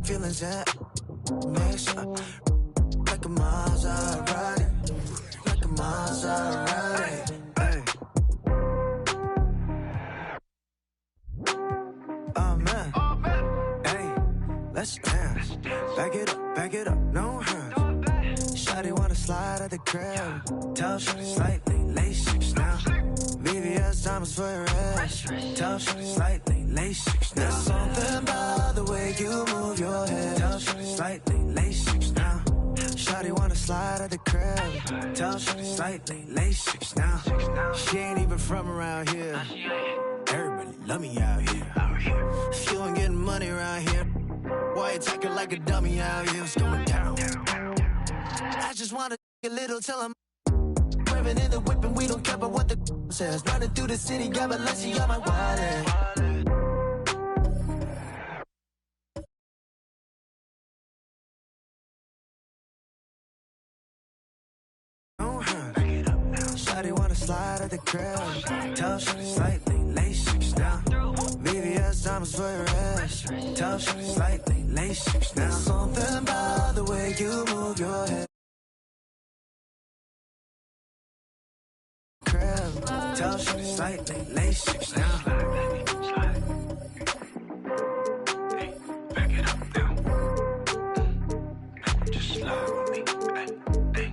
feelings at next. Like a Maserati, like a Maserati. Hey. Oh man, hey, let's dance. Back it up, no hands. Shawty wanna slide at the crib. Tell Shawty slightly, late 6 now. VVS diamonds for your ass. Tell Shawty slightly, late 6 now. There's something about the way you move your head. Tell Shawty slightly, late 6 now. Shawty wanna slide at the crib. Tell Shawty slightly, late 6 now. She ain't even from around here. Everybody love me out here. If you ain't getting money around here, why you talking like a dummy out here? It's going down. I just wanna a little till I'm revving in the whip and we don't care about what the says. Running through the city, got Balenciaga on my wallet. Shawty wanna slide at the crib. Tell Shawty slightly, late 6 now. VVS diamonds for your ass. Tell Shawty slightly, late 6 now. There's something about the way you move your head. Crib. Tell Shawty slightly, late 6 now. Hey, back it up now. Just slide with me. Hey.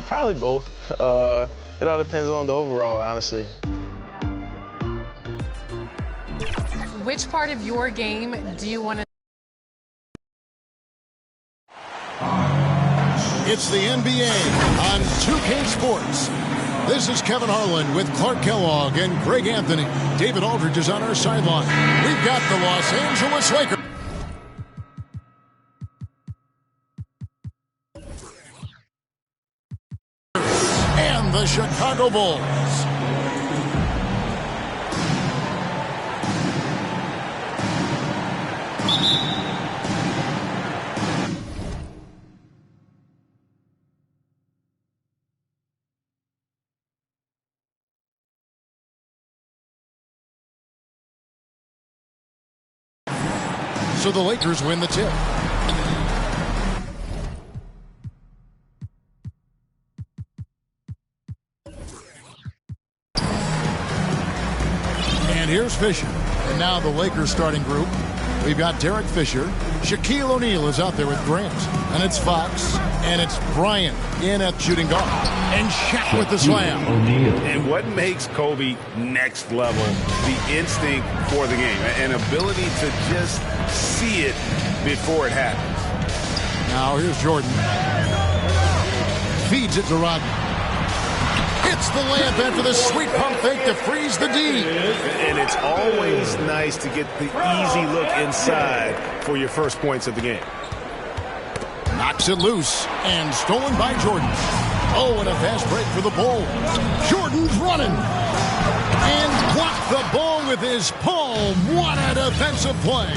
Probably both. It all depends on the overall, honestly. Which part of your game do you want to? It's the NBA on 2K Sports. This is Kevin Harlan with Clark Kellogg and Greg Anthony. David Aldridge is on our sideline. We've got the Los Angeles Lakers. And the Chicago Bulls. So the Lakers win the tip. And here's Fisher. And now the Lakers starting group. We've got Derek Fisher. Shaquille O'Neal is out there with Grant. And it's Fox. And it's Bryant in at shooting guard. And Shaq with the slam. And what makes Kobe next level? The instinct for the game. An ability to just see it before it happens. Now here's Jordan. Feeds it to Rodman. Hits the layup after the sweet pump fake to freeze the D. And it's always nice to get the easy look inside for your first points of the game. Knocks it loose and stolen by Jordan. Oh, and a fast break for the Bull. Jordan's running. And blocked the ball with his palm. What a defensive play.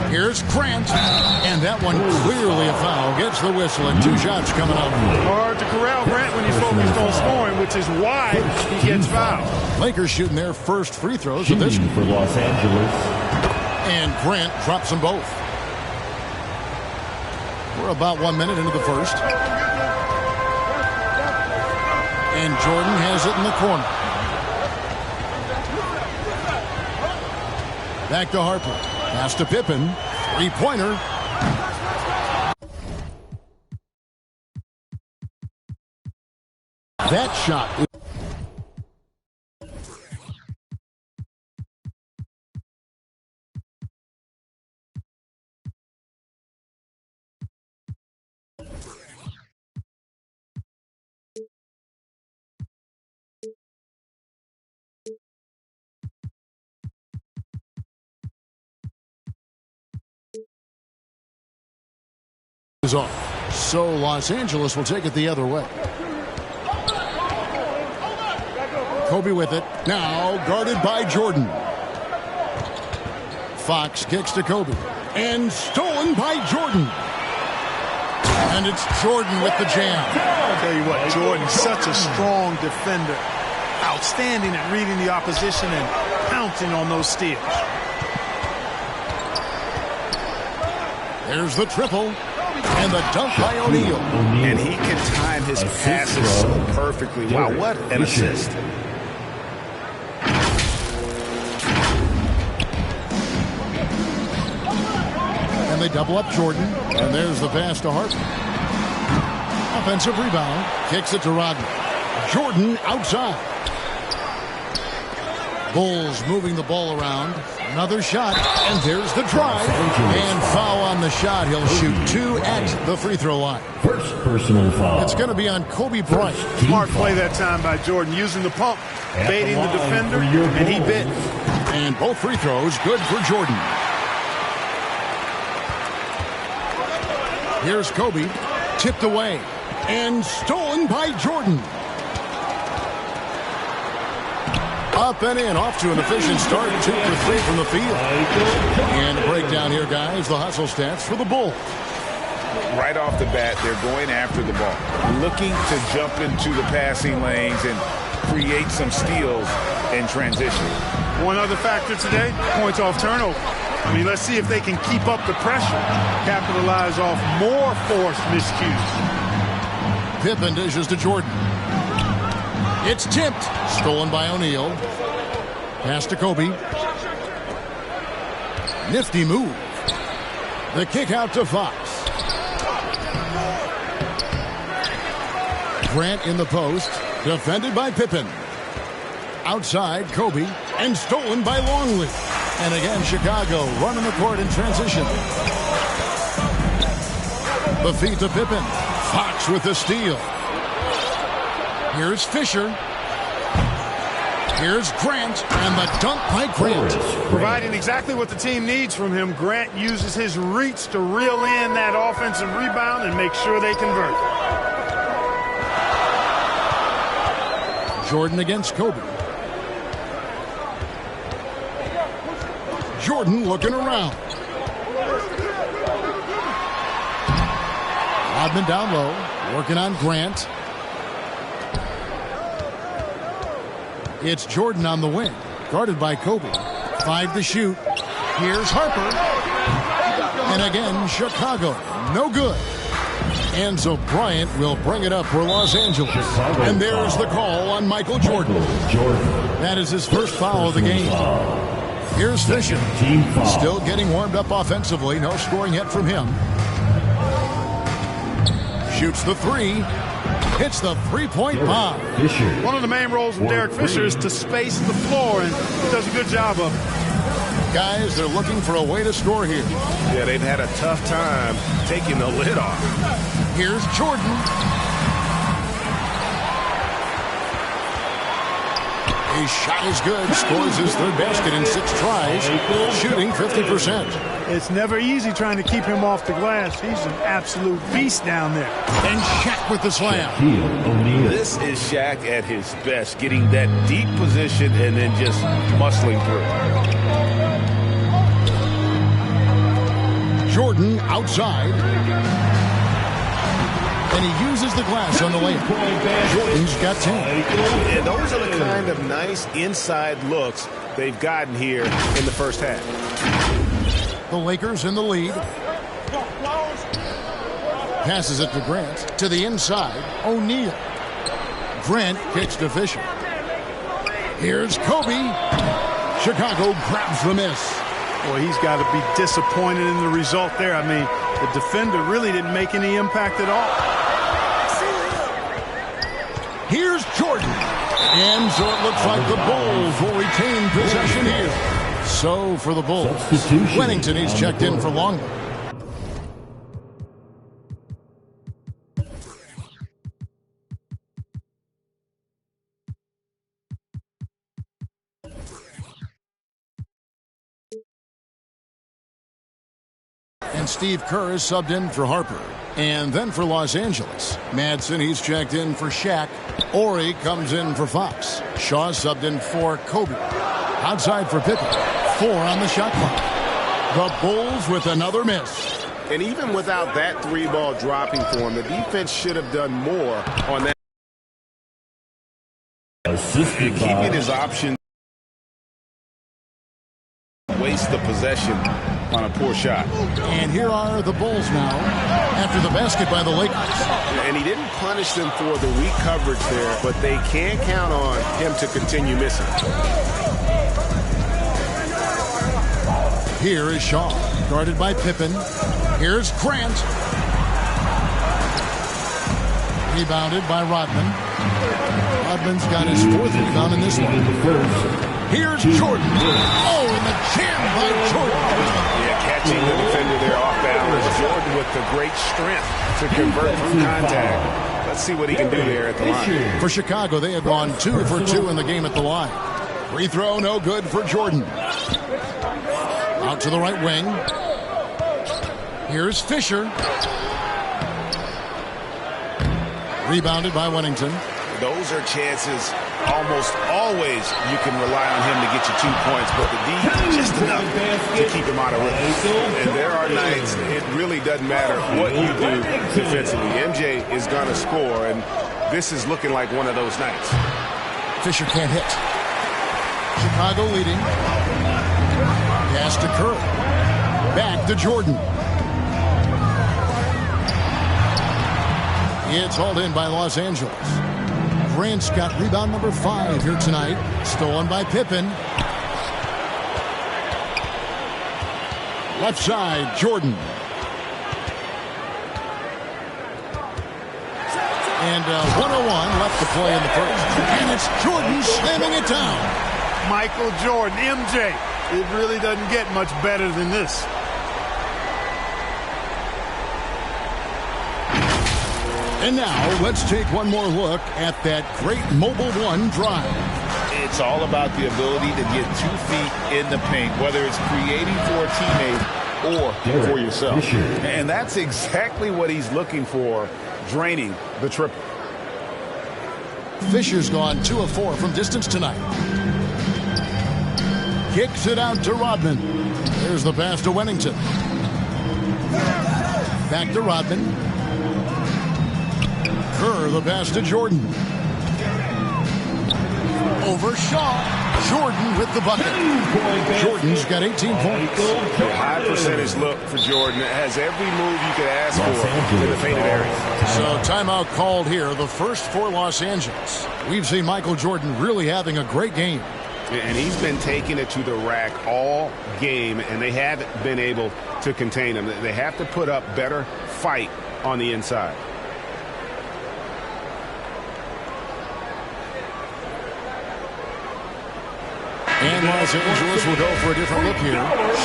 Here's Grant, and that one clearly a foul. Gets the whistle, and 2 shots coming up. Hard to corral Grant when he's focused on scoring, which is why he gets fouled. Lakers shooting their first free throws of this for Los Angeles. And Grant drops them both. We're about 1 minute into the first. And Jordan has it in the corner. Back to Harper. Pass to Pippen. Three-pointer. That shot. Is off. So Los Angeles will take it the other way. Kobe with it. Now guarded by Jordan. Fox kicks to Kobe. And stolen by Jordan. And it's Jordan with the jam. I'll tell you what, Jordan, such a strong defender. Outstanding at reading the opposition and pouncing on those steals. There's the triple. And the dunk by O'Neal. And he can time his passes so perfectly. Wow, what an assist. And they double up Jordan. And there's the pass to Harper. Offensive rebound. Kicks it to Rodman. Jordan outside. Bulls moving the ball around. Another shot, and there's the drive. And foul on the shot. He'll shoot 2 at the free throw line. First personal foul. It's going to be on Kobe Bryant. Smart play that time by Jordan, using the pump, baiting the defender, and he bit. And both free throws good for Jordan. Here's Kobe, tipped away, and stolen by Jordan. Up and in, off to an efficient start, 2 for 3 from the field. And a breakdown here, guys, the hustle stats for the Bulls. Right off the bat, they're going after the ball, looking to jump into the passing lanes and create some steals in transition. One other factor today, points off turnover. I mean, let's see if they can keep up the pressure, capitalize off more forced miscues. Pippen dishes to Jordan. It's tipped. Stolen by O'Neal. Pass to Kobe. Nifty move. The kick out to Fox. Grant in the post. Defended by Pippen. Outside, Kobe. And stolen by Longley. And again, Chicago running the court in transition. The feed to Pippen. Fox with the steal. Here's Fisher. Here's Grant, and the dunk by Grant. Providing exactly what the team needs from him, Grant uses his reach to reel in that offensive rebound and make sure they convert. Jordan against Kobe. Jordan looking around. Rodman down low, working on Grant. It's Jordan on the wing, guarded by Kobe. 5 to shoot. Here's Harper. And again, Chicago. No good. And so Bryant will bring it up for Los Angeles. And there's the call on Michael Jordan. That is his first foul of the game. Here's Fisher. Team foul. Still getting warmed up offensively. No scoring yet from him. Shoots the three. Hits the three-point bomb. Fisher. One of the main roles of Derek Fisher is to space the floor, and he does a good job of it. Guys, they're looking for a way to score here. Yeah, they've had a tough time taking the lid off. Here's Jordan. His shot is good. Scores his third basket in 6 tries. Shooting 50%. It's never easy trying to keep him off the glass. He's an absolute beast down there. And Shaq with the slam. Shaquille O'Neal. This is Shaq at his best, getting that deep position and then just muscling through. Jordan outside. And he uses the glass on the layup. Jordan's got 10. And those are the kind of nice inside looks they've gotten here in the first half. The Lakers in the lead. Passes it to Grant. To the inside, O'Neal. Grant kicks to Fisher. Here's Kobe. Chicago grabs the miss. Boy, he's got to be disappointed in the result there. I mean, the defender really didn't make any impact at all. Here's Jordan. And so it looks like the Bulls will retain possession here. So for the Bulls, Wennington, he's checked in for Longley. And Steve Kerr is subbed in for Harper. And then for Los Angeles, Madsen, he's checked in for Shaq. Ori comes in for Fox. Shaw subbed in for Kobe. Outside for Pippen. 4 on the shot clock. The Bulls with another miss. And even without that 3-ball dropping for him, the defense should have done more on that. Assisted by Keeping his option. Waste the possession on a poor shot. And here are the Bulls now after the basket by the Lakers. And he didn't punish them for the weak coverage there, but they can't count on him to continue missing. Here is Shaw, guarded by Pippen. Here's Grant. Rebounded by Rodman. Rodman's got his 4th rebound in this one. Here's Jordan. Oh, and the jam by Jordan. Yeah, catching the defender there off balance. Jordan with the great strength to convert through contact. Let's see what he can do there at the line. For Chicago, they had gone 2 for 2 in the game at the line. Free throw, no good for Jordan. Out to the right wing. Here's Fisher. Rebounded by Wennington. Those are chances almost always you can rely on him to get you 2 points, but the D just enough to keep him out of rhythm. And there are nights it really doesn't matter what you do defensively. MJ is going to score, and this is looking like one of those nights. Fisher can't hit. Chicago leading. Pass to Kerr. Back to Jordan. It's hauled in by Los Angeles. Grant's got rebound number 5 here tonight. Stolen by Pippen. Left side, Jordan. And 101 left to play in the first. And it's Jordan slamming it down. Michael Jordan, MJ. It really doesn't get much better than this. And now, let's take one more look at that great Mobile One drive. It's all about the ability to get 2 feet in the paint, whether it's creating for a teammate or for yourself. And that's exactly what he's looking for, draining the triple. Fisher's gone 2 of 4 from distance tonight. Kicks it out to Rodman. There's the pass to Wennington. Back to Rodman. Kerr, the pass to Jordan. Over Shaw. Jordan with the bucket. Jordan's got 18 points. A high percentage look for Jordan. It has every move you could ask for in the painted area. So timeout called here, the first for Los Angeles. We've seen Michael Jordan really having a great game. And he's been taking it to the rack all game, and they haven't been able to contain him. They have to put up better fight on the inside. And Los Angeles will go for a different look here.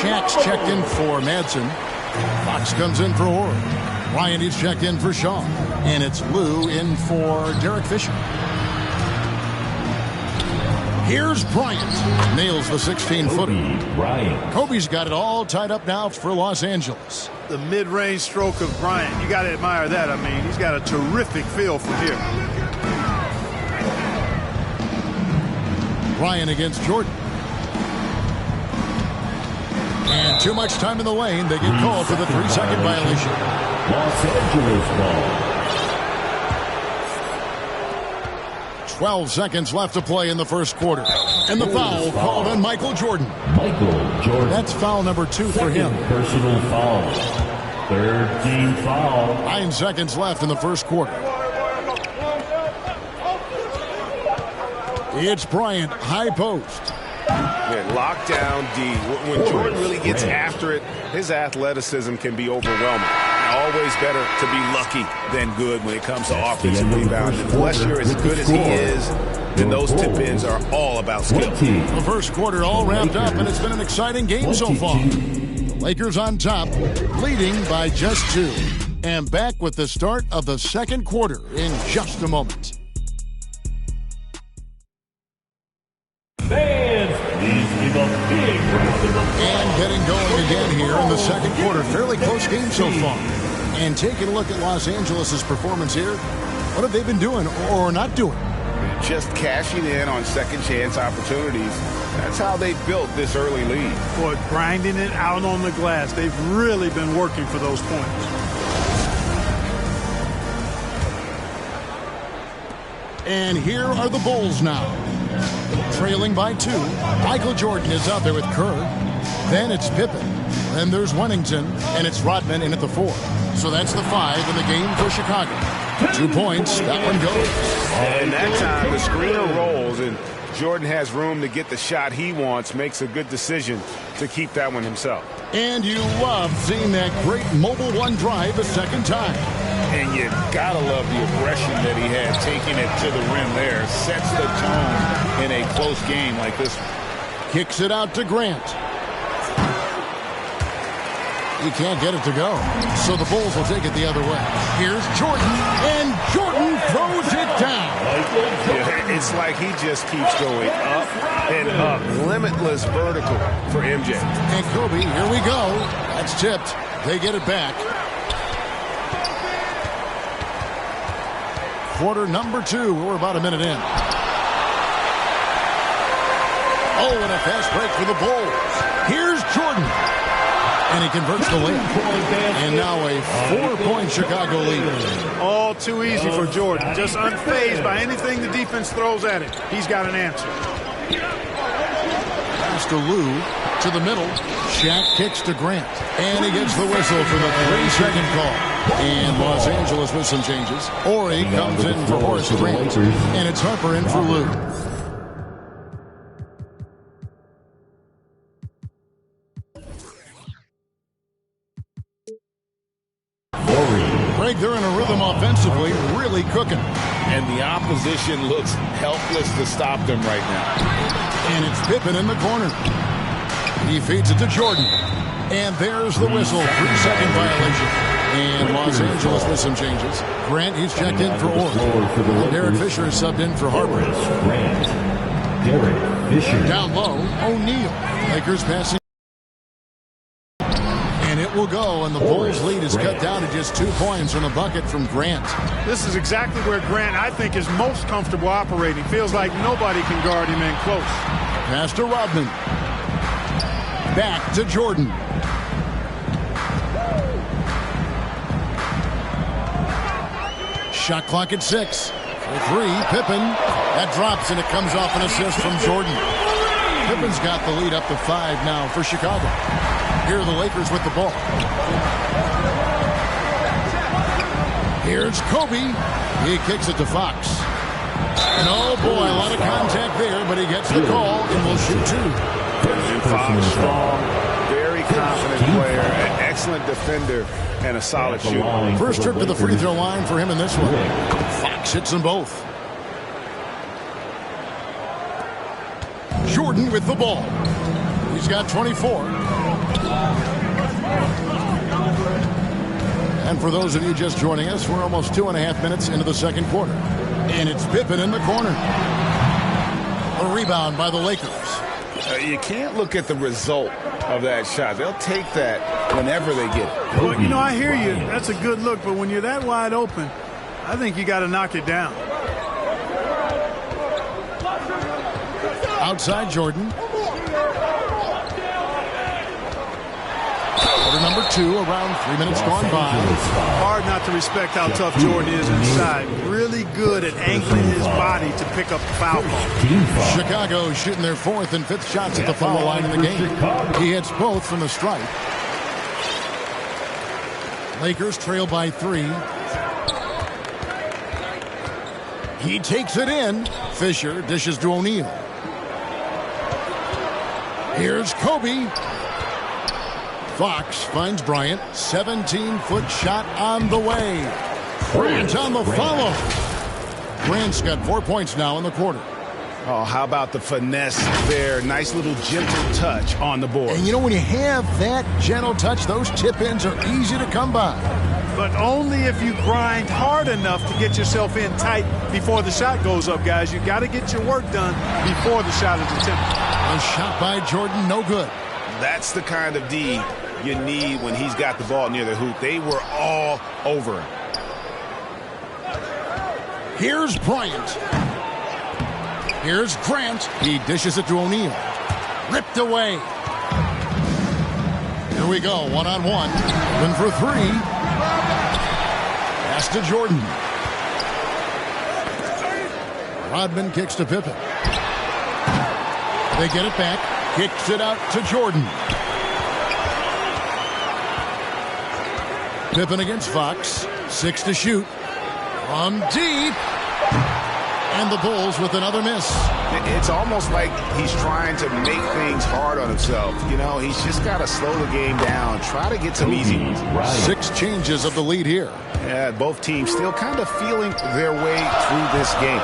Shaq's checked in for Madsen. Fox comes in for Horry. Ryan is checked in for Shaw. And it's Lou in for Derek Fisher. Here's Bryant. Nails the 16-footer. Kobe's got it all tied up now for Los Angeles. The mid-range stroke of Bryant, you got to admire that. I mean, he's got a terrific feel from here. Bryant against Jordan. And too much time in the lane. They get called for the 3-second violation. Los Angeles ball. 12 seconds left to play in the first quarter. And the foul called on Michael Jordan. Michael Jordan. That's foul number 2 for him. Personal foul. Third team foul. 9 seconds left in the first quarter. It's Bryant, high post. Yeah, lockdown D. When Jordan really gets after it, his athleticism can be overwhelming. Always better to be lucky than good when it comes to offensive rebounding. Unless you're as good as he is, then those tip-ins are all about skill. The first quarter all wrapped up, and it's been an exciting game so far. The Lakers on top, leading by just 2. And back with the start of the second quarter in just a moment. And getting going again here in the second quarter. Fairly close game so far. And taking a look at Los Angeles' performance here, what have they been doing or not doing? Just cashing in on second chance opportunities. That's how they built this early lead. Boy, grinding it out on the glass. They've really been working for those points. And here are the Bulls now. Trailing by 2. Michael Jordan is out there with Kerr. Then it's Pippen. Then there's Wennington. And it's Rodman in at the 4. So that's the 5 in the game for Chicago. 2 points. That one goes. And that time the screener rolls, and Jordan has room to get the shot he wants. Makes a good decision to keep that one himself. And you love seeing that great mobile one drive a second time. And you gotta love the aggression that he had, taking it to the rim there. Sets the tone in a close game like this one. Kicks it out to Grant. He can't get it to go. So the Bulls will take it the other way. Here's Jordan, and Jordan throws it down. Yeah, it's like he just keeps going up and up. Limitless vertical for MJ. And Kobe, here we go. That's tipped. They get it back. Quarter number 2. We're about a minute in. Oh, and a fast break for the Bulls. Here's Jordan. And he converts the lead. And now a 4-point Chicago lead. All too easy for Jordan. Just unfazed by anything the defense throws at him. He's got an answer. Pass to Lou to the middle. Shaq kicks to Grant. And he gets the whistle for the 3-second call. And Los Angeles with some changes. Horry comes in for Horace Grant. And it's Harper in for Lou. Greg, they're in a rhythm offensively, really cooking. And the opposition looks helpless to stop them right now. And it's Pippen in the corner. He feeds it to Jordan. And there's the whistle. 3-second violation. And Los Angeles with some changes. Grant, he's checked in for Orr. Derek Fisher is subbed in for Harper. Derek Fisher. Down low, O'Neal. Lakers passing. And it will go, and the Bulls lead is cut down to just 2 points on the bucket from Grant. This is exactly where Grant, I think, is most comfortable operating. Feels like nobody can guard him in close. Pass to Rodman. Back to Jordan. Shot clock at 6. For 3, Pippen. That drops, and it comes off an assist from Jordan. Pippen's got the lead up to 5 now for Chicago. Here are the Lakers with the ball. Here's Kobe. He kicks it to Fox. And oh boy, a lot of contact there, but he gets the call and will shoot 2. And Fox, strong, very confident player, an excellent defender, and a solid shooter. First trip to the free throw line for him in this one. Fox hits them both. Jordan with the ball. He's got 24. And for those of you just joining us, we're almost 2.5 minutes into the second quarter. And it's Pippen in the corner. A rebound by the Lakers. You can't look at the result of that shot. They'll take that whenever they get it. Well, you know, I hear you. That's a good look. But when you're that wide open, I think you got to knock it down. Outside Jordan. Quarter number 2, around 3 minutes gone by. Hard not to respect how tough Jordan is inside. Really good at angling his body to pick up the foul ball. Chicago shooting their 4th and 5th shots at the foul line in the game. He hits both from the stripe. Lakers trail by 3. He takes it in. Fisher dishes to O'Neal. Here's Kobe. Fox finds Bryant. 17-foot shot on the way. Grant on the follow. Grant's got 4 points now in the quarter. Oh, how about the finesse there? Nice little gentle touch on the board. And you know, when you have that gentle touch, those tip-ins are easy to come by. But only if you grind hard enough to get yourself in tight before the shot goes up, guys. You got to get your work done before the shot is attempted. A shot by Jordan, no good. That's the kind of D you need when he's got the ball near the hoop. They were all over him. Here's Bryant. Here's Grant. He dishes it to O'Neal. Ripped away. Here we go, one-on-one. Open for 3. Pass to Jordan. Rodman kicks to Pippen. They get it back. Kicks it out to Jordan. Pippen against Fox. 6 to shoot. From deep. And the Bulls with another miss. It's almost like he's trying to make things hard on himself. You know, he's just got to slow the game down. Try to get some easy ones. 6 changes of the lead here. Yeah, both teams still kind of feeling their way through this game.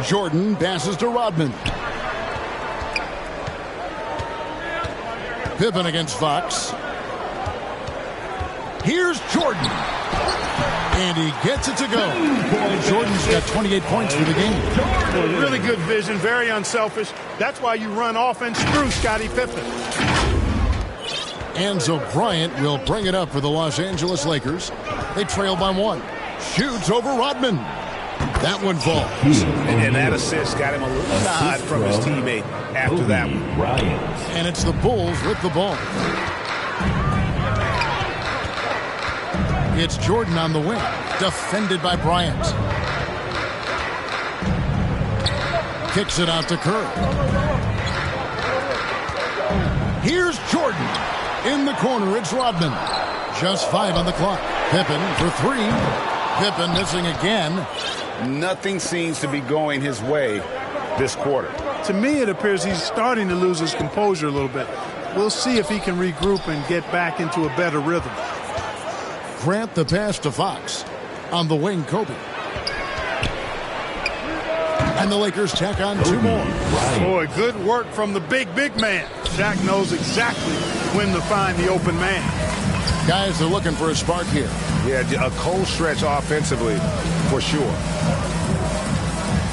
Jordan passes to Rodman. Pippen against Fox. Here's Jordan. And he gets it to go. Jordan's got 28 points for the game. Really good vision, very unselfish. That's why you run offense through Scottie Pippen. Enzo Bryant will bring it up for the Los Angeles Lakers. They trail by 1. Shoots over Rodman. That one falls. And that assist got him a little nod from his teammate after that one. And it's the Bulls with the ball. It's Jordan on the wing, defended by Bryant. Kicks it out to Kerr. Here's Jordan. In the corner, it's Rodman. Just 5 on the clock. Pippen for 3. Pippen missing again. Nothing seems to be going his way this quarter. To me, it appears he's starting to lose his composure a little bit. We'll see if he can regroup and get back into a better rhythm. Grant the pass to Fox. On the wing, Kobe. And the Lakers tack on 2 more. Boy, good work from the big man. Shaq knows exactly when to find the open man. Guys are looking for a spark here. Yeah, a cold stretch offensively, for sure.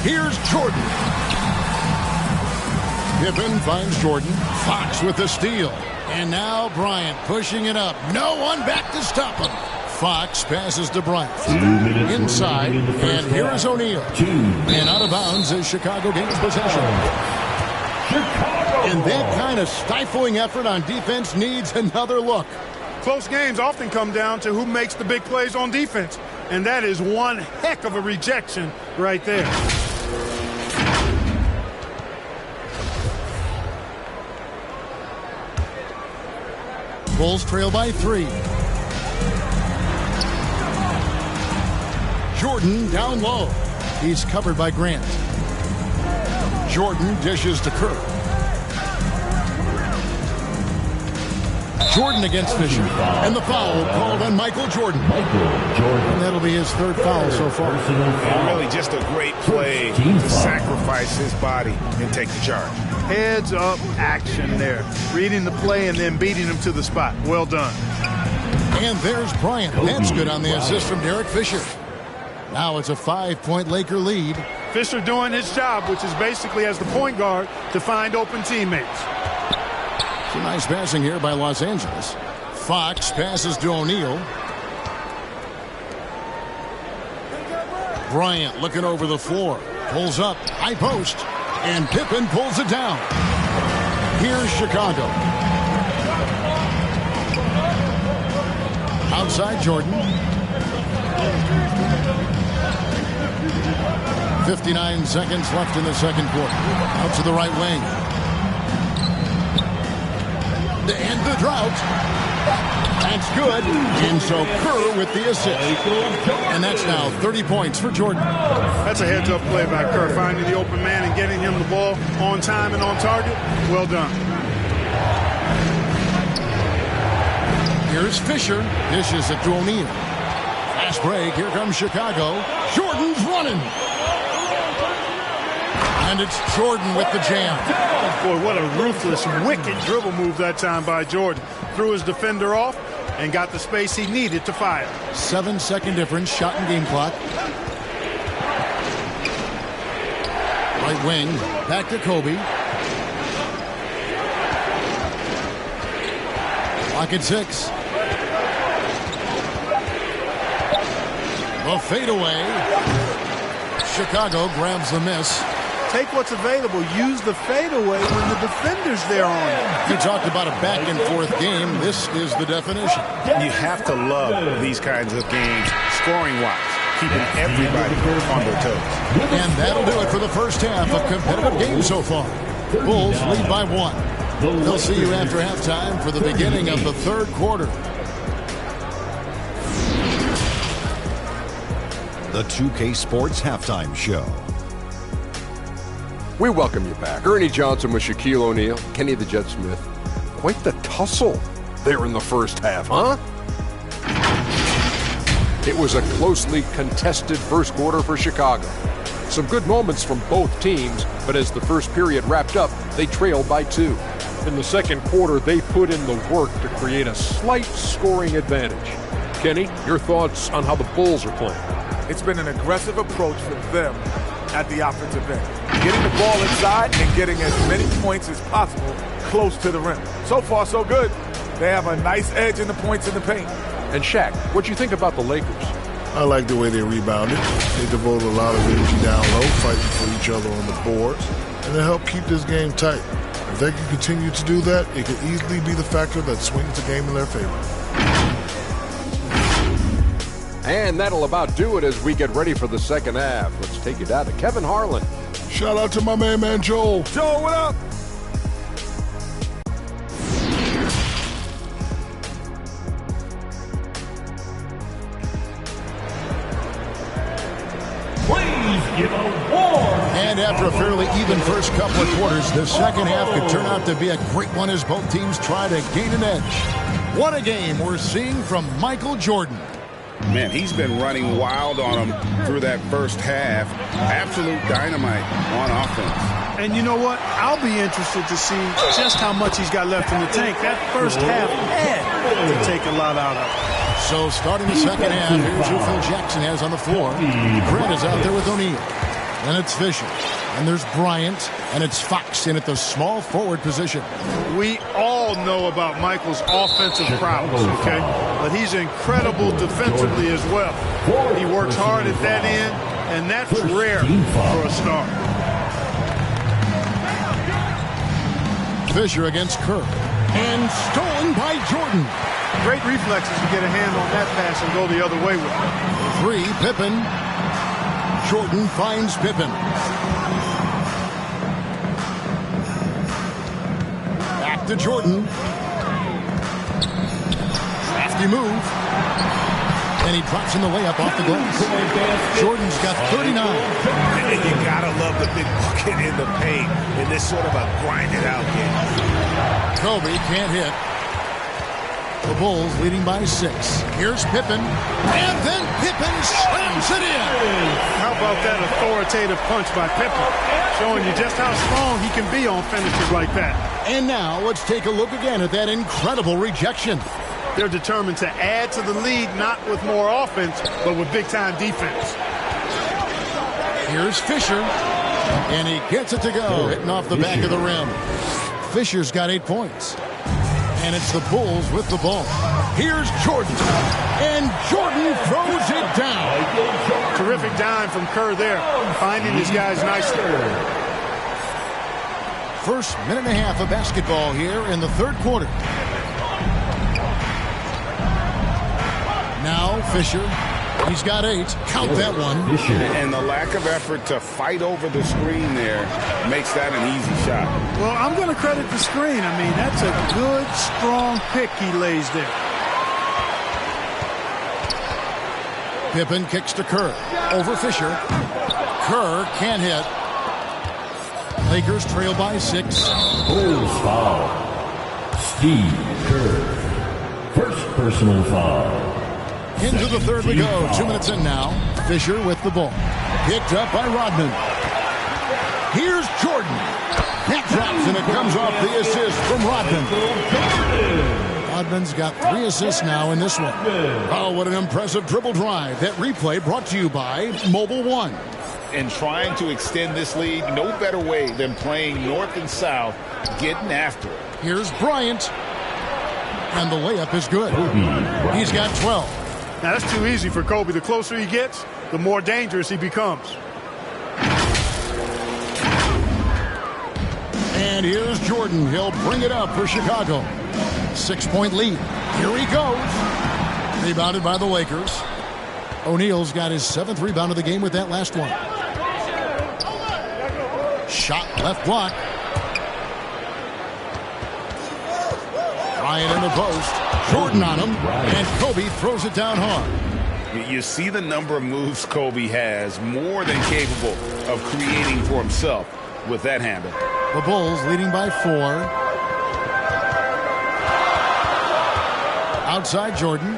Here's Jordan. Pippen finds Jordan. Fox with the steal. And now Bryant pushing it up. No one back to stop him. Fox passes to Bryant. Inside, and here is O'Neal. And out of bounds as Chicago gains possession. And that kind of stifling effort on defense needs another look. Close games often come down to who makes the big plays on defense. And that is one heck of a rejection right there. Bulls trail by 3. Jordan down low. He's covered by Grant. Jordan dishes to Kerr. Jordan against Fisher. And the foul called on Michael Jordan. And that'll be his third foul so far. And really just a great play to sacrifice his body and take the charge. Heads up action there. Reading the play and then beating him to the spot. Well done. And there's Bryant. That's good on the assist from Derek Fisher. Now it's a 5-point Laker lead. Fisher doing his job, which is basically as the point guard to find open teammates. Some nice passing here by Los Angeles. Fox passes to O'Neal. Bryant looking over the floor. Pulls up. High post. And Pippen pulls it down. Here's Chicago. Outside Jordan. 59 seconds left in the second quarter. Out to the right wing. To end the drought. That's good. And so Kerr with the assist. And that's now 30 points for Jordan. That's a heads-up play by Kerr, finding the open man and getting him the ball on time and on target. Well done. Here's Fisher. Dishes it to O'Neal. Fast break. Here comes Chicago. Jordan's running. And it's Jordan with the jam. Boy, what a ruthless, wicked dribble move that time by Jordan. Threw his defender off and got the space he needed to fire. 7-second difference, shot and game clock. Right wing, back to Kobe. Clock at 6. The fadeaway. Chicago grabs the miss. Take what's available. Use the fadeaway when the defender's there on it. You talked about a back-and-forth game. This is the definition. You have to love these kinds of games, scoring-wise, keeping everybody on their toes. And that'll do it for the first half of competitive games so far. Bulls lead by 1. They'll see you after halftime for the beginning of the third quarter. The 2K Sports Halftime Show. We welcome you back. Ernie Johnson with Shaquille O'Neal, Kenny the Jet Smith. Quite the tussle there in the first half, huh? It was a closely contested first quarter for Chicago. Some good moments from both teams, but as the first period wrapped up, they trailed by 2. In the second quarter, they put in the work to create a slight scoring advantage. Kenny, your thoughts on how the Bulls are playing? It's been an aggressive approach for them at the offensive end. Getting the ball inside and getting as many points as possible close to the rim. So far, so good. They have a nice edge in the points in the paint. And Shaq, what do you think about the Lakers? I like the way they rebounded. They devoted a lot of energy down low, fighting for each other on the boards, and they help keep this game tight. If they can continue to do that, it could easily be the factor that swings the game in their favor. And that'll about do it as we get ready for the second half. Let's take you down to Kevin Harlan. Shout out to my man Joel. Joel, what up? Please give a warm. And after a fairly even first couple of quarters, the second half could turn out to be a great one as both teams try to gain an edge. What a game we're seeing from Michael Jordan. Man, he's been running wild on him through that first half. Absolute dynamite on offense. And you know what? I'll be interested to see just how much he's got left in the tank. That first half had to take a lot out of it. So starting the second half, here's who Phil Jackson has on the floor. Grant is out there with O'Neal. Then it's Fisher. And there's Bryant. And it's Fox in at the small forward position. We all know about Michael's offensive prowess, okay? But he's incredible defensively as well. He works hard at that end, and that's rare for a star. Fisher against Kerr. And stolen by Jordan. Great reflexes to get a hand on that pass and go the other way with it. 3, Pippen. Jordan finds Pippen. Back to Jordan. Crafty move. And he drops in the layup off the glass. Jordan's got 39. And you gotta love the big bucket in the paint in this sort of a grinded out game. Kobe can't hit. The Bulls leading by 6. Here's Pippen. And then Pippen slams it in. How about that authoritative punch by Pippen? Showing you just how strong he can be on finishes like that. And now let's take a look again at that incredible rejection. They're determined to add to the lead, not with more offense, but with big-time defense. Here's Fisher. And he gets it to go, hitting off the back of the rim. Fisher's got 8 points. And it's the Bulls with the ball. Here's Jordan. And Jordan throws it down. Terrific dime from Kerr there, finding his guys nicely. First minute and a half of basketball here in the third quarter. Now Fisher. He's got 8. Count that one. And the lack of effort to fight over the screen there makes that an easy shot. Well, I'm going to credit the screen. I mean, that's a good, strong pick he lays there. Pippen kicks to Kerr. Over Fisher. Kerr can't hit. Lakers trail by 6. Bulls foul. Steve Kerr. First personal foul. Into the third we go. 2 minutes in now. Fisher with the ball. Picked up by Rodman. Here's Jordan. That drops and it comes off the assist from Rodman. Rodman's got 3 assists now in this one. Oh, what an impressive dribble drive. That replay brought to you by Mobile One. And trying to extend this lead, no better way than playing north and south, getting after it. Here's Bryant. And the layup is good. He's got 12. Now, that's too easy for Kobe. The closer he gets, the more dangerous he becomes. And here's Jordan. He'll bring it up for Chicago. 6-point lead. Here he goes. Rebounded by the Lakers. O'Neal's got his 7th rebound of the game with that last one. Shot left block. Bryant in the post. Jordan on him. And Kobe throws it down hard. You see the number of moves Kobe has, more than capable of creating for himself with that handle. The Bulls leading by 4. Outside Jordan.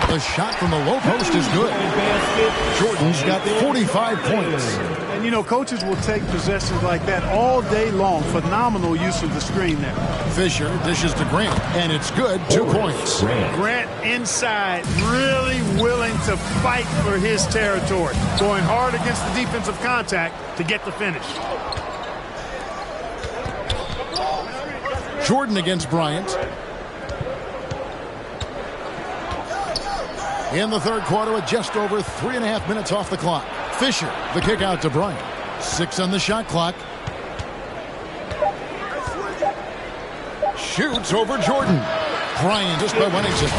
The shot from the low post is good. Jordan's got 45 points. And, you know, coaches will take possessions like that all day long. Phenomenal use of the screen there. Fisher dishes to Grant, and it's good. 2 points. Grant inside, really willing to fight for his territory. Going hard against the defensive contact to get the finish. Jordan against Bryant. In the third quarter with just over 3.5 minutes off the clock. Fisher, the kick out to Bryant. 6 on the shot clock. Shoots over Jordan. Bryant just by Wennington.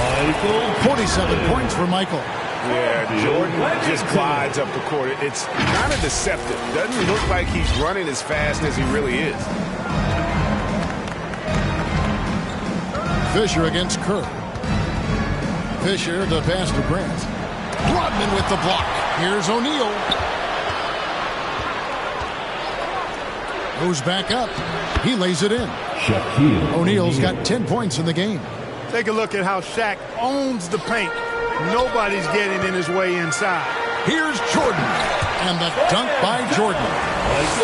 47 points for Michael. Yeah, Jordan just glides up the court. It's kind of deceptive. Doesn't look like he's running as fast as he really is. Fisher against Kerr. Fisher, the pass to Grant. Rodman with the block. Here's O'Neal. Goes back up. He lays it in. O'Neal's got 10 points in the game. Take a look at how Shaq owns the paint. Nobody's getting in his way inside. Here's Jordan. And the dunk by Jordan.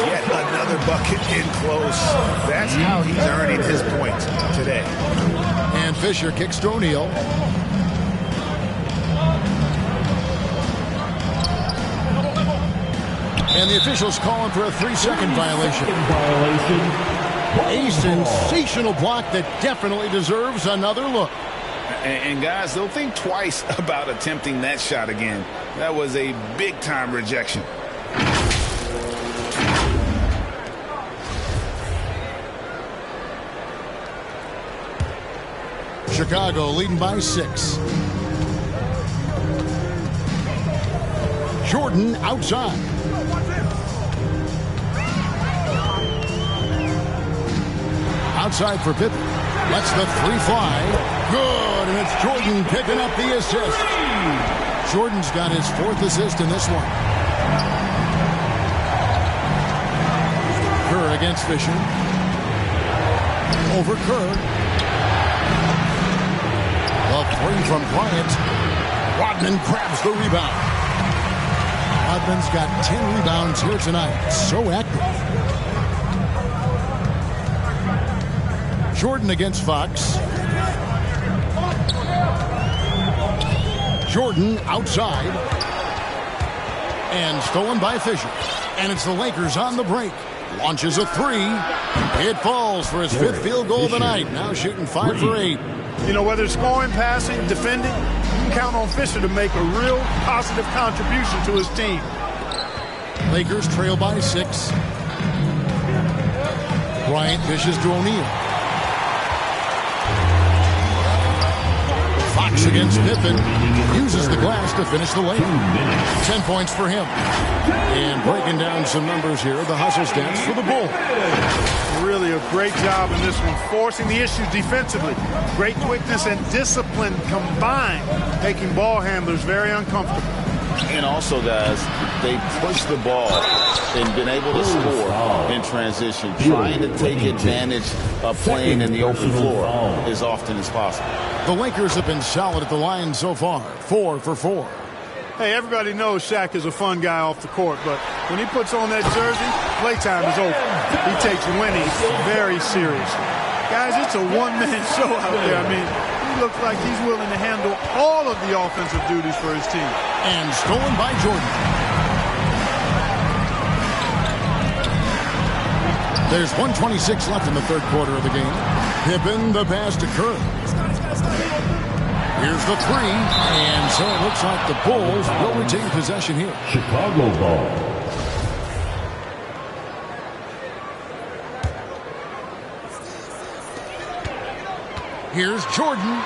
Yet another bucket in close. That's how he's earning his points today. And Fisher kicks to O'Neal. And the officials calling for a 3-second violation. A sensational block that definitely deserves another look. And guys, they'll think twice about attempting that shot again. That was a big-time rejection. Chicago leading by 6. Jordan outside. inside for Pippen. Lets the three fly. Good, and it's Jordan picking up the assist. Jordan's got his 4th assist in this one. Kerr against Fisher. Over Kerr. The three from Bryant. Rodman grabs the rebound. Rodman's got 10 rebounds here tonight. So active. Jordan against Fox. Jordan outside. And stolen by Fisher. And it's the Lakers on the break. Launches a three. It falls for his 5th field goal of the night. Now shooting 5 for 8. You know, whether it's scoring, passing, defending, you can count on Fisher to make a real positive contribution to his team. Lakers trail by 6. Bryant dishes to O'Neal. Fox against Pippen. Uses the glass to finish the layup. 10 points for him. And breaking down some numbers here, the hustle stats for the Bulls. Really a great job in this one, forcing the issues defensively. Great quickness and discipline combined, making ball handlers very uncomfortable. And also, guys, they push the ball and been able to score in transition, trying to take advantage of playing in the open floor as often as possible. The Lakers have been solid at the line so far, 4 for 4. Hey, everybody knows Shaq is a fun guy off the court, but when he puts on that jersey, playtime is over. He takes winning very seriously. Guys, it's a one-man show out there. I mean, he looks like he's willing to handle all of the offensive duties for his team. And stolen by Jordan. There's 1:26 left in the 3rd quarter of the game. Pippen, the pass to Kerr. Here's the three, and so it looks like the Bulls will retain possession here. Chicago ball. Here's Jordan.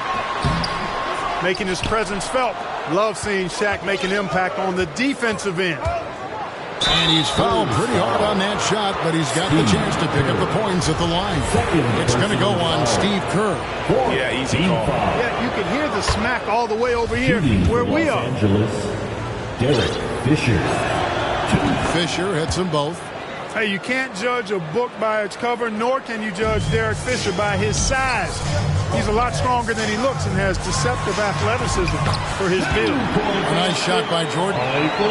Making his presence felt. Love seeing Shaq make an impact on the defensive end. And he's fouled pretty hard on that shot, but he's got the chance to pick up the points at the line. It's going to go on Steve Kerr. Yeah, easy call. Yeah, you can hear the smack all the way over here where we are. Derek Fisher. Fisher hits them both. Hey, you can't judge a book by its cover, nor can you judge Derek Fisher by his size. He's a lot stronger than he looks and has deceptive athleticism for his build. A nice shot by Jordan.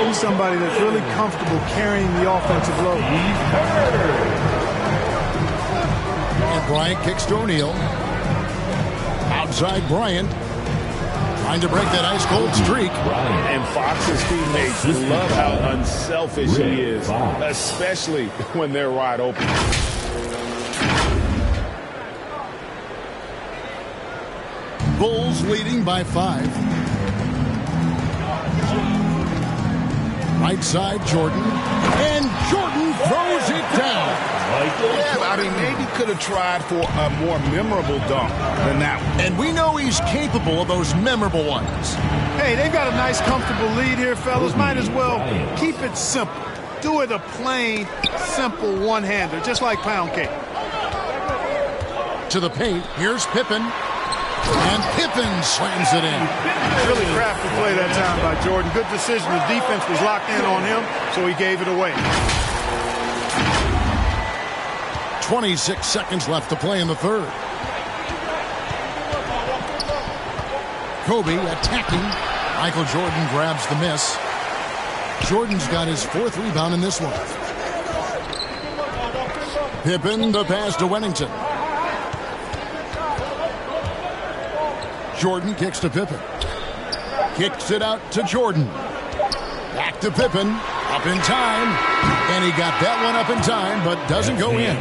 He's somebody that's really comfortable carrying the offensive load. And Bryant kicks to O'Neal. Outside Bryant. Trying to break that ice-cold streak. And Fox's teammates love how unselfish he is, especially when they're wide open. Bulls leading by 5. Right side, Jordan. And Jordan throws it down. Yeah, I mean, maybe could have tried for a more memorable dunk than that one. And we know he's capable of those memorable ones. Hey, they've got a nice, comfortable lead here, fellas. Might as well keep it simple. Do it a plain, simple one-hander, just like pound cake. To the paint, here's Pippen. And Pippen slams it in. Really crafty play that time by Jordan. Good decision. The defense was locked in on him, so he gave it away. 26 seconds left to play in the 3rd. Kobe attacking. Michael Jordan grabs the miss. Jordan's got his 4th rebound in this one. Pippen, the pass to Wennington. Jordan kicks to Pippen. Kicks it out to Jordan. Back to Pippen. Up in time. And he got that one up in time, but doesn't go in.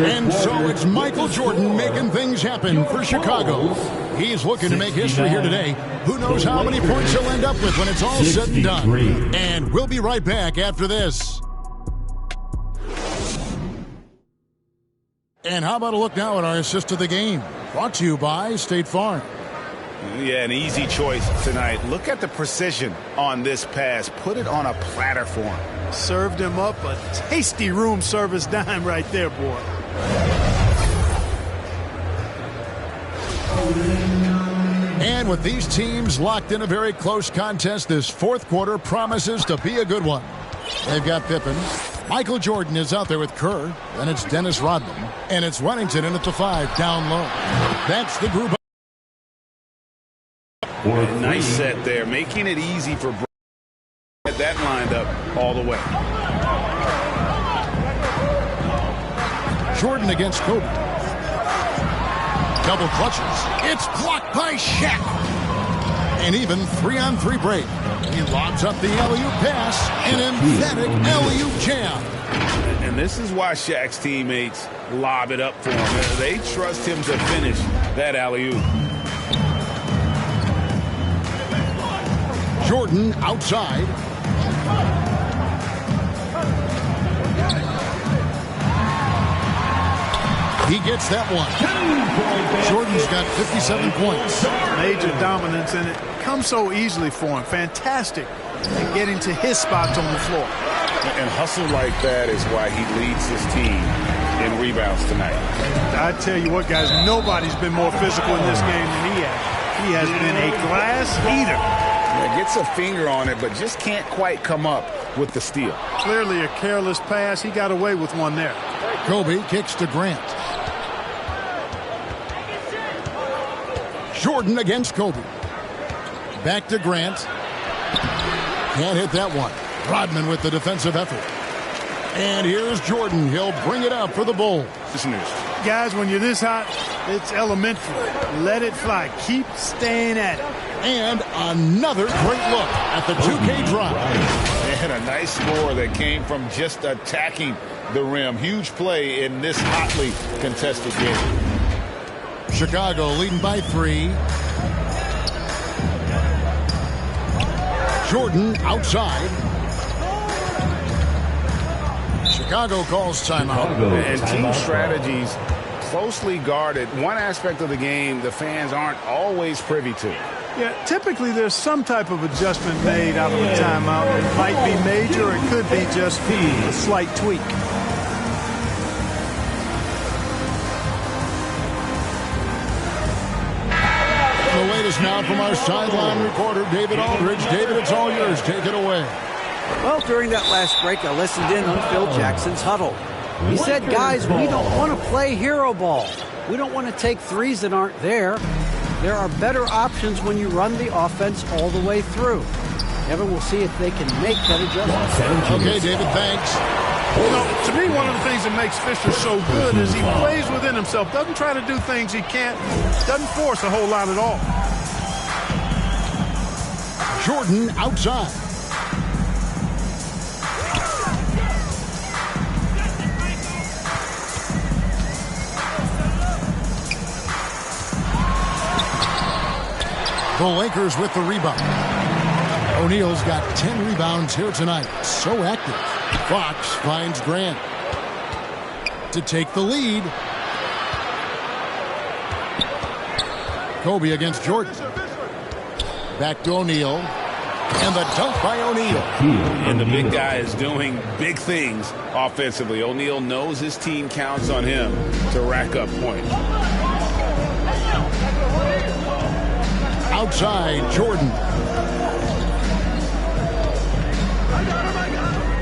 And so it's Michael Jordan making things happen for Chicago. He's looking to make history here today. Who knows how many points he'll end up with when it's all said and done. And we'll be right back after this. And how about a look now at our assist of the game? Brought to you by State Farm. Yeah, an easy choice tonight. Look at the precision on this pass. Put it on a platter for him. Served him up a tasty room service dime right there, boy. And with these teams locked in a very close contest, this fourth quarter promises to be a good one. They've got Pippen. Michael Jordan is out there with Kerr. Then it's Dennis Rodman. And it's Wennington in at the 5, down low. That's the group. Nice set there, making it easy for Brown. Get that lined up all the way. Jordan against Kobe. Double clutches. It's blocked by Shaq. And even 3-on-3 break. He lobs up the alley-oop pass. An emphatic alley-oop jam. And this is why Shaq's teammates lob it up for him. They trust him to finish that alley-oop. Jordan outside. He gets that one. Jordan's got 57 points. Major dominance, and it comes so easily for him. Fantastic at getting to his spots on the floor. And hustle like that is why he leads his team in rebounds tonight. I tell you what, guys, nobody's been more physical in this game than he has. He has been a glass eater. Yeah, gets a finger on it, but just can't quite come up with the steal. Clearly a careless pass. He got away with one there. Kobe kicks to Grant. Jordan against Kobe. Back to Grant. Can't hit that one. Rodman with the defensive effort. And here's Jordan. He'll bring it up for the Bulls. Guys, when you're this hot, it's elementary. Let it fly. Keep staying at it. And another great look at the 2K drive. And a nice score that came from just attacking the rim. Huge play in this hotly contested game. Chicago leading by 3. Jordan outside. Chicago calls timeout. And team strategies closely guarded. One aspect of the game the fans aren't always privy to. Yeah, typically there's some type of adjustment made out of a timeout. It might be major, or it could be just a slight tweak. The latest now from our sideline reporter, David Aldridge. David, it's all yours. Take it away. Well, during that last break, I listened in on Phil Jackson's huddle. He said, guys, we don't want to play hero ball. We don't want to take threes that aren't there. There are better options when you run the offense all the way through. Evan, we'll see if they can make that adjustment. Okay, David, thanks. You know, to me, one of the things that makes Fisher so good is he plays within himself, doesn't try to do things he can't, doesn't force a whole lot at all. Jordan outside. The Lakers with the rebound. O'Neal's got 10 rebounds here tonight. So active. Fox finds Grant to take the lead. Kobe against Jordan. Back to O'Neal. And the dunk by O'Neal. And the big guy is doing big things offensively. O'Neal knows his team counts on him to rack up points. Outside, Jordan.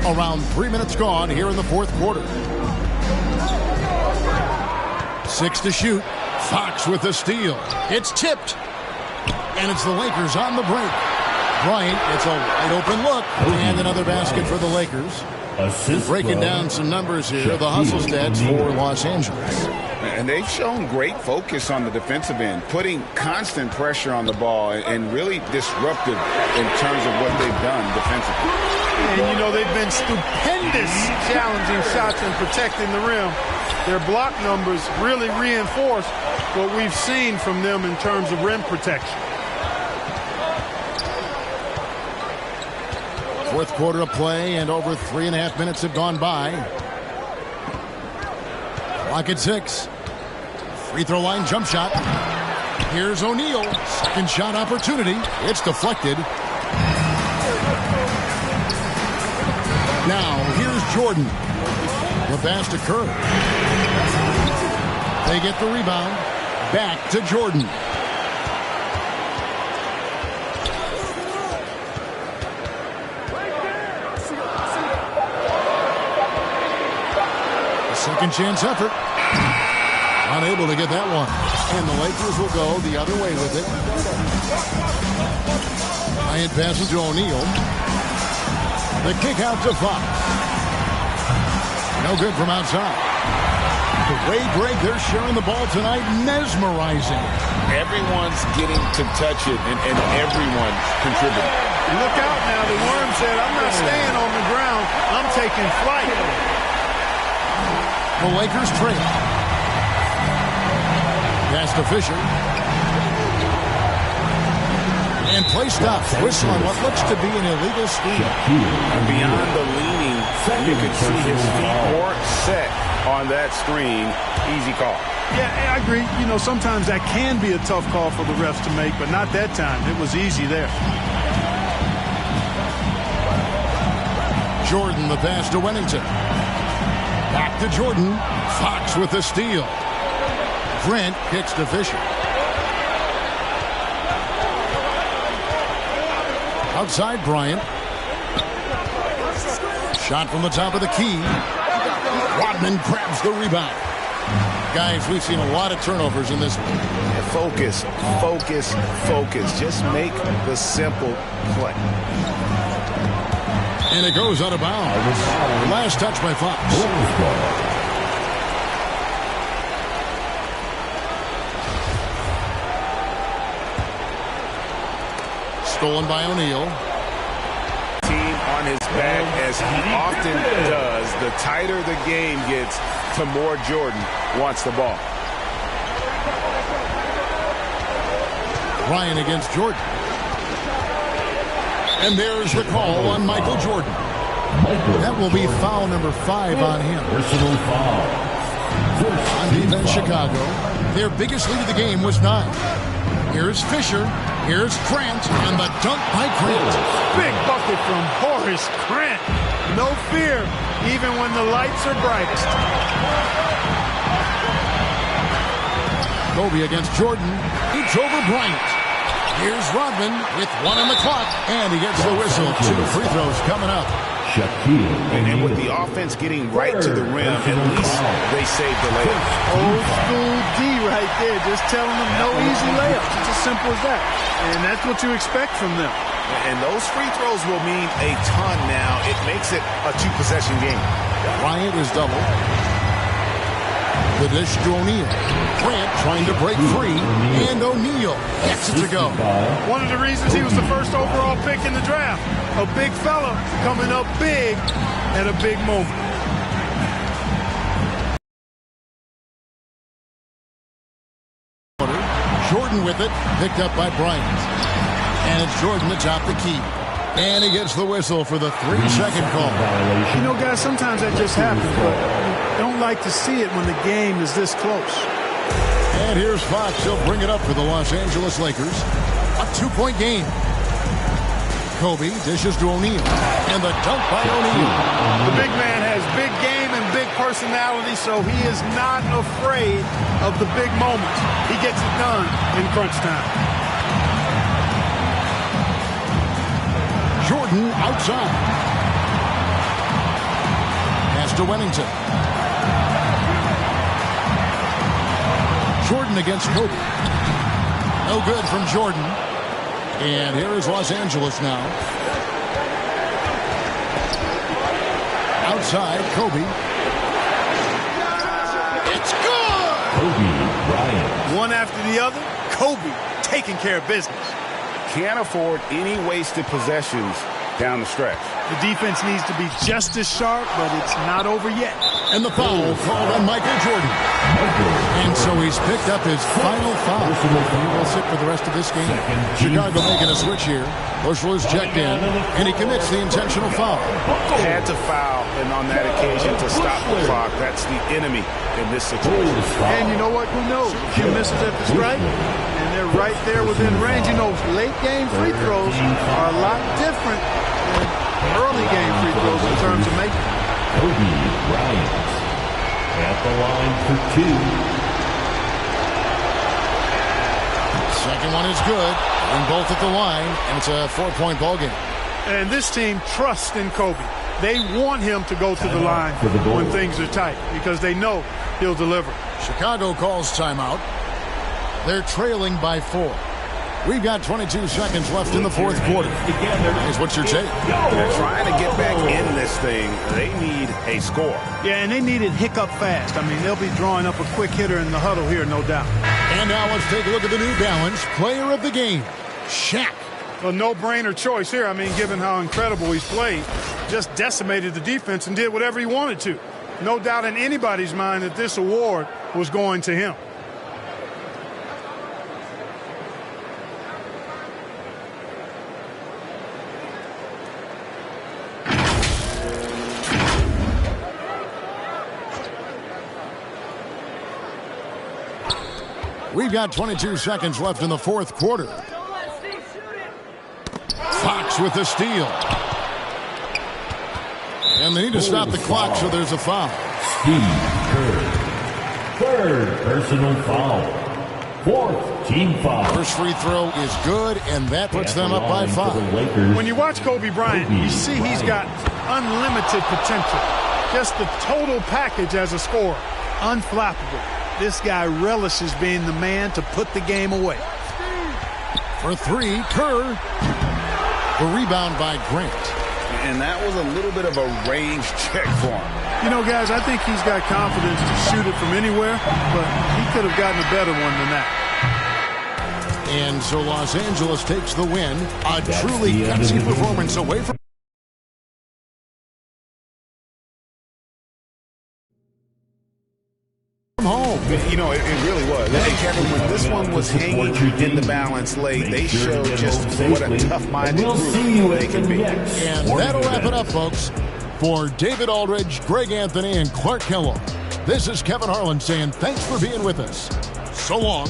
Around 3 minutes gone here in the fourth quarter. 6 to shoot. Fox with the steal. It's tipped. And it's the Lakers on the break. Bryant, it's a wide open look. And another basket for the Lakers. Breaking down some numbers here. The hustle stats for Los Angeles. And they've shown great focus on the defensive end, putting constant pressure on the ball and really disruptive in terms of what they've done defensively. And, you know, they've been stupendous challenging shots and protecting the rim. Their block numbers really reinforce what we've seen from them in terms of rim protection. Fourth quarter of play, and over 3.5 minutes have gone by. Clock at 6. Free throw line jump shot. Here's O'Neal. Second shot opportunity. It's deflected. Now, here's Jordan. The pass to Kerr. They get the rebound. Back to Jordan. Second chance effort. Unable to get that one. And the Lakers will go the other way with it. Bryant passes to O'Neal. The kick out to Fox. No good from outside. The way break, they're sharing the ball tonight, mesmerizing. Everyone's getting to touch it, and everyone's contributing. Look out now. The Worm said, I'm not staying on the ground. I'm taking flight. The Lakers trail. Pass to Fisher. And play stops. Whistle on what looks to be an illegal steal. Beyond the leaning, you could see his feet weren't set on that screen. Easy call. Yeah, I agree. You know, sometimes that can be a tough call for the refs to make, but not that time. It was easy there. Jordan, the pass to Wennington. Back to Jordan. Fox with the steal. Grant kicks to Fisher. Outside Bryant. Shot from the top of the key. Rodman grabs the rebound. Guys, we've seen a lot of turnovers in this one. Focus, focus, focus. Just make the simple play. And it goes out of bounds. Last touch by Fox. Stolen by O'Neal. Team on his back, as he often does. The tighter the game gets, the more Jordan wants the ball. Ryan against Jordan. And there's the call on Michael Jordan. That will be foul number 5 on him. Personal foul. On defense, Chicago. Their biggest lead of the game was 9. Here's Fisher. Here's Grant, and the dunk by Grant. Big bucket from Horace Grant. No fear, even when the lights are brightest. Kobe against Jordan. It's over Bryant. Here's Rodman with 1 on the clock, and he gets the whistle. 2 free throws coming up. And with the offense getting right to the rim, at least they saved the layup. Old school D right there, just telling them no easy layups. It's as simple as that. And that's what you expect from them. And those free throws will mean a ton now. It makes it a 2-possession game. Bryant is double. The dish to O'Neal. Grant trying to break free, and O'Neal gets it to go. One of the reasons he was the first overall pick in the draft. A big fella coming up big at a big moment. Jordan with it, picked up by Bryant. And it's Jordan to top the key. And he gets the whistle for the 3-second call. You know, guys, sometimes that just happens, but you don't like to see it when the game is this close. And here's Fox. He'll bring it up for the Los Angeles Lakers. A 2-point game. Kobe dishes to O'Neal. And the dunk by O'Neal. The big man has big game and big personality, so he is not afraid of the big moments. He gets it done in crunch time. Jordan outside. Pass to Wennington. Jordan against Kobe. No good from Jordan. And here is Los Angeles now. Outside, Kobe. It's good! Kobe Bryant. One after the other, Kobe taking care of business. Can't afford any wasted possessions down the stretch. The defense needs to be just as sharp, but it's not over yet. And the foul called on Michael Jordan. And so he's picked up his final foul. He will sit for the rest of this game. Chicago making a switch here. Bushel is checked in, and he commits the intentional foul. Had to foul, and on that occasion to stop the clock. That's the enemy in this situation. And you know what? Who knows? A few misses at the stripe, and they're right there within range. You know, late game free throws are a lot different than early game free throws in terms of making. Kobe Bryant at the line for 2. Second one is good. And both at the line, and it's a 4-point ball game. And this team trusts in Kobe. They want him to go to the line when things are tight because they know he'll deliver. Chicago calls timeout. They're trailing by 4. We've got 22 seconds left in the fourth quarter. Here's what you're taking. They're trying to get back in this thing. They need a score. Yeah, and they need it hiccup fast. I mean, they'll be drawing up a quick hitter in the huddle here, no doubt. And now let's take a look at the New Balance player of the game, Shaq. A no-brainer choice here. I mean, given how incredible he's played, just decimated the defense and did whatever he wanted to. No doubt in anybody's mind that this award was going to him. We've got 22 seconds left in the fourth quarter. Fox with the steal. And they need to stop the clock, so there's a foul. Steve Kerr. Third personal foul. Fourth team foul. First free throw is good, and that puts them up by 5. When you watch Kobe Bryant, you see he's got unlimited potential. Just the total package as a scorer. Unflappable. This guy relishes being the man to put the game away. For 3, Kerr. The rebound by Grant. And that was a little bit of a range check for him. You know, guys, I think he's got confidence to shoot it from anywhere, but he could have gotten a better one than that. And so Los Angeles takes the win. A truly gutsy performance away from home. You know, it really was. Hey, Kevin, when this one was hanging in the balance late, they showed just what a tough-minded group they can be. And that'll wrap it up, folks. For David Aldridge, Greg Anthony, and Clark Kellogg, this is Kevin Harlan saying thanks for being with us. So long.